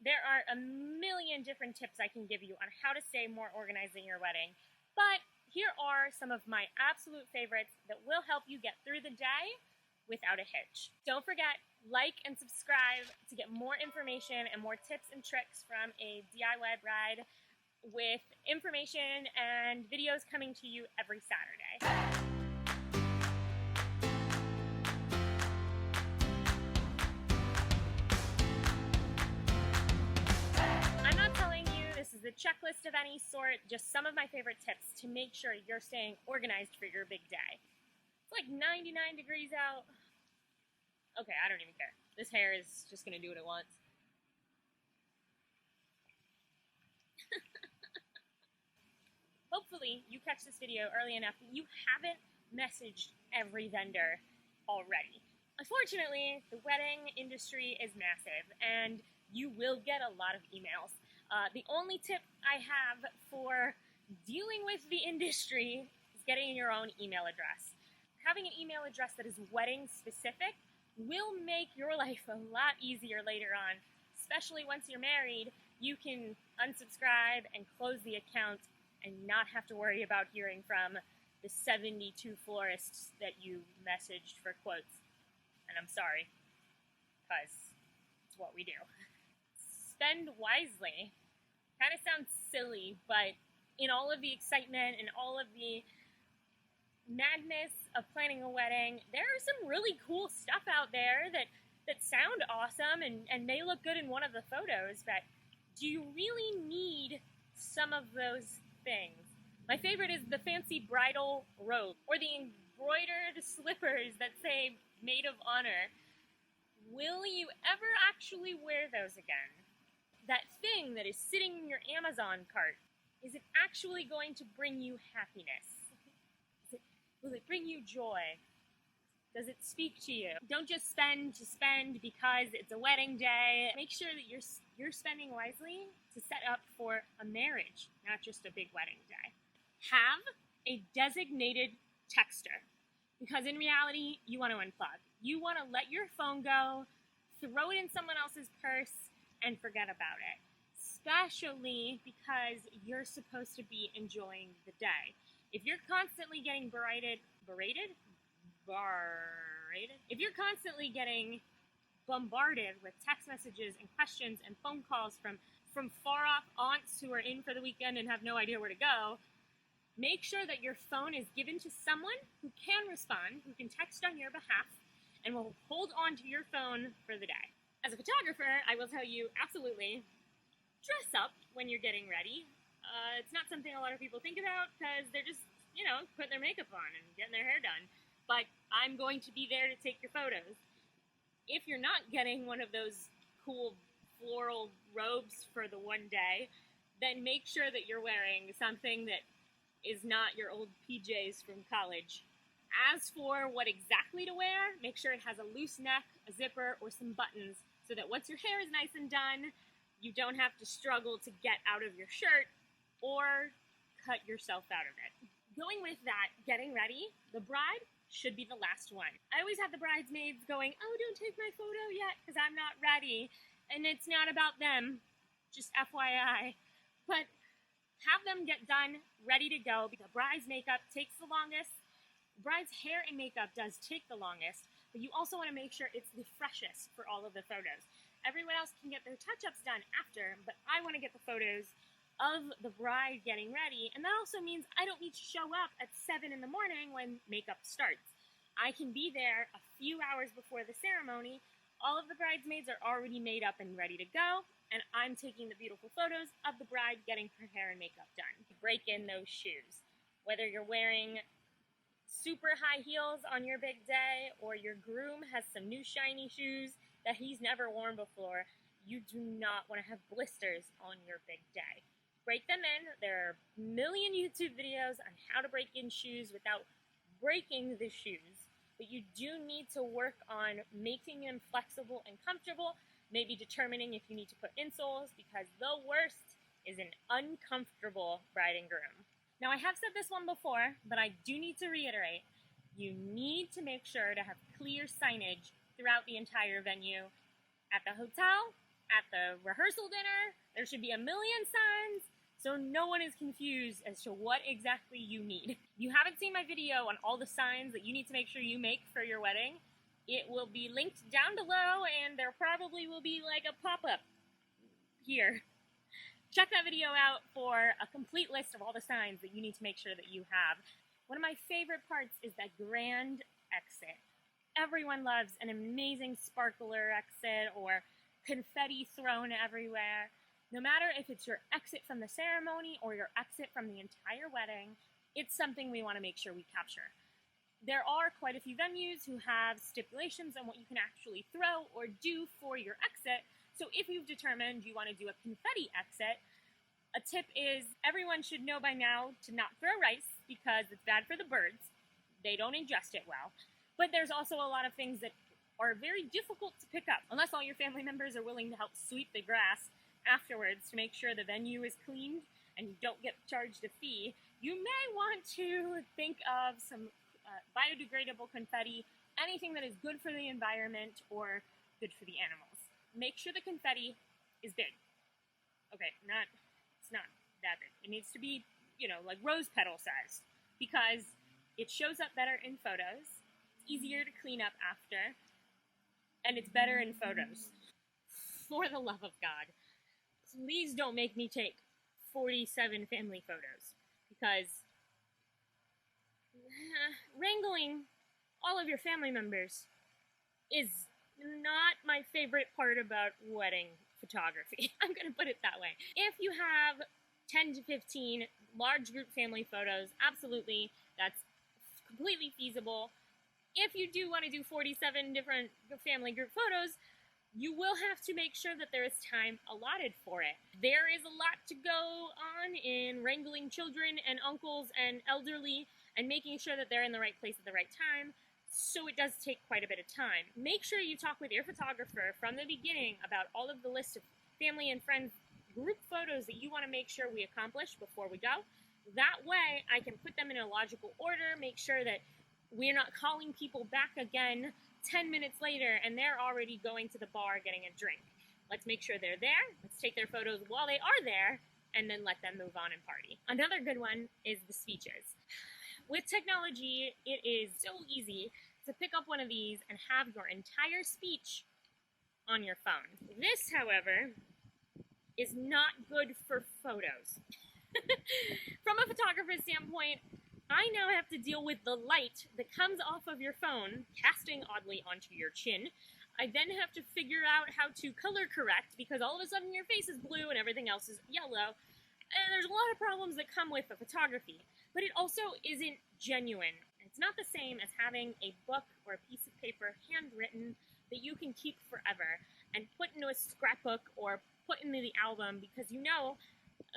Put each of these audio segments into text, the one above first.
There are a million different tips I can give you on how to stay more organized in your wedding, but here are some of my absolute favorites that will help you get through the day without a hitch. Don't forget, like and subscribe to get more information and more tips and tricks from a DIY bride, with information and videos coming to you every Saturday. I'm not telling you this is a checklist of any sort, just some of my favorite tips to make sure you're staying organized for your big day. It's like 99 degrees out. Okay, I don't even care. This hair is just gonna do what it wants. Hopefully you catch this video early enough that you haven't messaged every vendor already. Unfortunately, the wedding industry is massive and you will get a lot of emails. The only tip I have for dealing with the industry is getting your own email address. Having an email address that is wedding specific will make your life a lot easier later on, especially once you're married. You can unsubscribe and close the account and not have to worry about hearing from the 72 florists that you messaged for quotes. And I'm sorry, because it's what we do. Spend wisely. Kind of sounds silly, but in all of the excitement and all of the madness of planning a wedding, there are some really cool stuff out there that sound awesome and may look good in one of the photos, but do you really need some of those things? My favorite is the fancy bridal robe or the embroidered slippers that say maid of honor. Will you ever actually wear those again? That thing that is sitting in your Amazon cart, is it actually going to bring you happiness? Will it bring you joy? Does it speak to you? Don't just spend to spend because it's a wedding day. Make sure that you're spending wisely to set up for a marriage, not just a big wedding day. Have a designated texter, because in reality, you want to unplug. You want to let your phone go, throw it in someone else's purse, and forget about it. Especially because you're supposed to be enjoying the day. If you're constantly getting berated? If you're constantly getting bombarded with text messages and questions and phone calls from far-off aunts who are in for the weekend and have no idea where to go, make sure that your phone is given to someone who can respond, who can text on your behalf, and will hold on to your phone for the day. As a photographer, I will tell you, absolutely, dress up when you're getting ready. It's not something a lot of people think about because they're just, putting their makeup on and getting their hair done. But I'm going to be there to take your photos. If you're not getting one of those cool floral robes for the one day, then make sure that you're wearing something that is not your old PJs from college. As for what exactly to wear, make sure it has a loose neck, a zipper, or some buttons so that once your hair is nice and done, you don't have to struggle to get out of your shirt or cut yourself out of it. Going with that, getting ready, the bride should be the last one. I always have the bridesmaids going, oh, don't take my photo yet because I'm not ready. And it's not about them, just FYI. But have them get done, ready to go, because the bride's makeup takes the longest. The bride's hair and makeup does take the longest, but you also want to make sure it's the freshest for all of the photos. Everyone else can get their touch-ups done after, but I want to get the photos of the bride getting ready, and that also means I don't need to show up at 7 in the morning when makeup starts. I can be there a few hours before the ceremony. All of the bridesmaids are already made up and ready to go, and I'm taking the beautiful photos of the bride getting her hair and makeup done. Break in those shoes. Whether you're wearing super high heels on your big day or your groom has some new shiny shoes that he's never worn before, you do not want to have blisters on your big day. Break them in. There are a million YouTube videos on how to break in shoes without breaking the shoes, but you do need to work on making them flexible and comfortable, maybe determining if you need to put insoles, because the worst is an uncomfortable bride and groom. Now, I have said this one before, but I do need to reiterate. You need to make sure to have clear signage throughout the entire venue, at the hotel, At the rehearsal dinner, there should be a million signs so no one is confused as to what exactly you need. You haven't seen my video on all the signs that you need to make sure you make for your wedding. It will be linked down below, and there probably will be like a pop-up here. Check that video out for a complete list of all the signs that you need to make sure that you have. One of my favorite parts is that grand exit. Everyone loves an amazing sparkler exit or confetti thrown everywhere. No matter if it's your exit from the ceremony or your exit from the entire wedding, it's something we want to make sure we capture. There are quite a few venues who have stipulations on what you can actually throw or do for your exit. So if you've determined you want to do a confetti exit, a tip is everyone should know by now to not throw rice because it's bad for the birds. They don't ingest it well. But there's also a lot of things that are very difficult to pick up unless all your family members are willing to help sweep the grass afterwards to make sure the venue is cleaned and you don't get charged a fee. You may want to think of some biodegradable confetti, anything that is good for the environment or good for the animals. Make sure the confetti is big. Okay, it's not that big. It needs to be, like rose petal size because it shows up better in photos. It's easier to clean up after, and it's better in photos. For the love of God, please don't make me take 47 family photos because wrangling all of your family members is not my favorite part about wedding photography. I'm going to put it that way. If you have 10 to 15 large group family photos, absolutely, that's completely feasible. If you do want to do 47 different family group photos, you will have to make sure that there is time allotted for it. There is a lot to go on in wrangling children and uncles and elderly and making sure that they're in the right place at the right time, so it does take quite a bit of time. Make sure you talk with your photographer from the beginning about all of the list of family and friends group photos that you want to make sure we accomplish before we go. That way, I can put them in a logical order, make sure that we're not calling people back again 10 minutes later and they're already going to the bar getting a drink. Let's make sure they're there. Let's take their photos while they are there and then let them move on and party. Another good one is the speeches. With technology, it is so easy to pick up one of these and have your entire speech on your phone. This, however, is not good for photos. From a photographer's standpoint, I now have to deal with the light that comes off of your phone, casting oddly onto your chin. I then have to figure out how to color correct because all of a sudden your face is blue and everything else is yellow. And there's a lot of problems that come with the photography, but it also isn't genuine. It's not the same as having a book or a piece of paper handwritten that you can keep forever and put into a scrapbook or put into the album because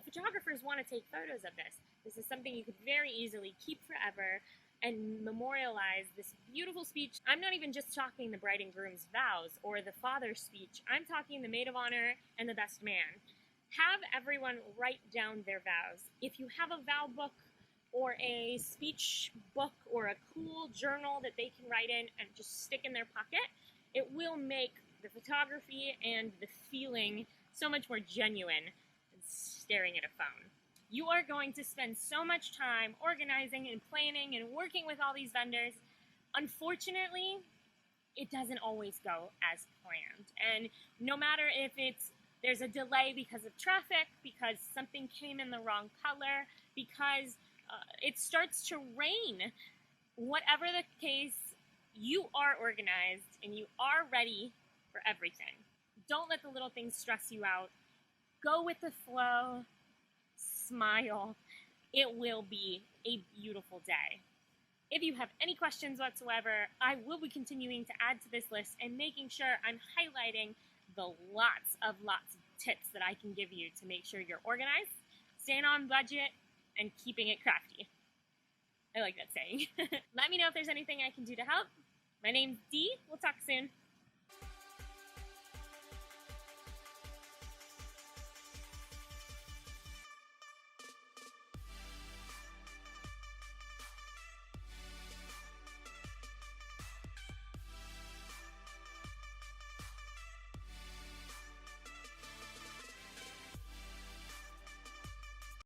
photographers want to take photos of this. This is something you could very easily keep forever and memorialize this beautiful speech. I'm not even just talking the bride and groom's vows or the father's speech. I'm talking the maid of honor and the best man. Have everyone write down their vows. If you have a vow book or a speech book or a cool journal that they can write in and just stick in their pocket, it will make the photography and the feeling so much more genuine than staring at a phone. You are going to spend so much time organizing and planning and working with all these vendors. Unfortunately, it doesn't always go as planned. And no matter if there's a delay because of traffic, because something came in the wrong color, because it starts to rain, whatever the case, you are organized and you are ready for everything. Don't let the little things stress you out. Go with the flow. Smile. It will be a beautiful day. If you have any questions whatsoever, I will be continuing to add to this list and making sure I'm highlighting the lots of tips that I can give you to make sure you're organized, staying on budget, and keeping it crafty. I like that saying. Let me know if there's anything I can do to help. My name's Dee. We'll talk soon.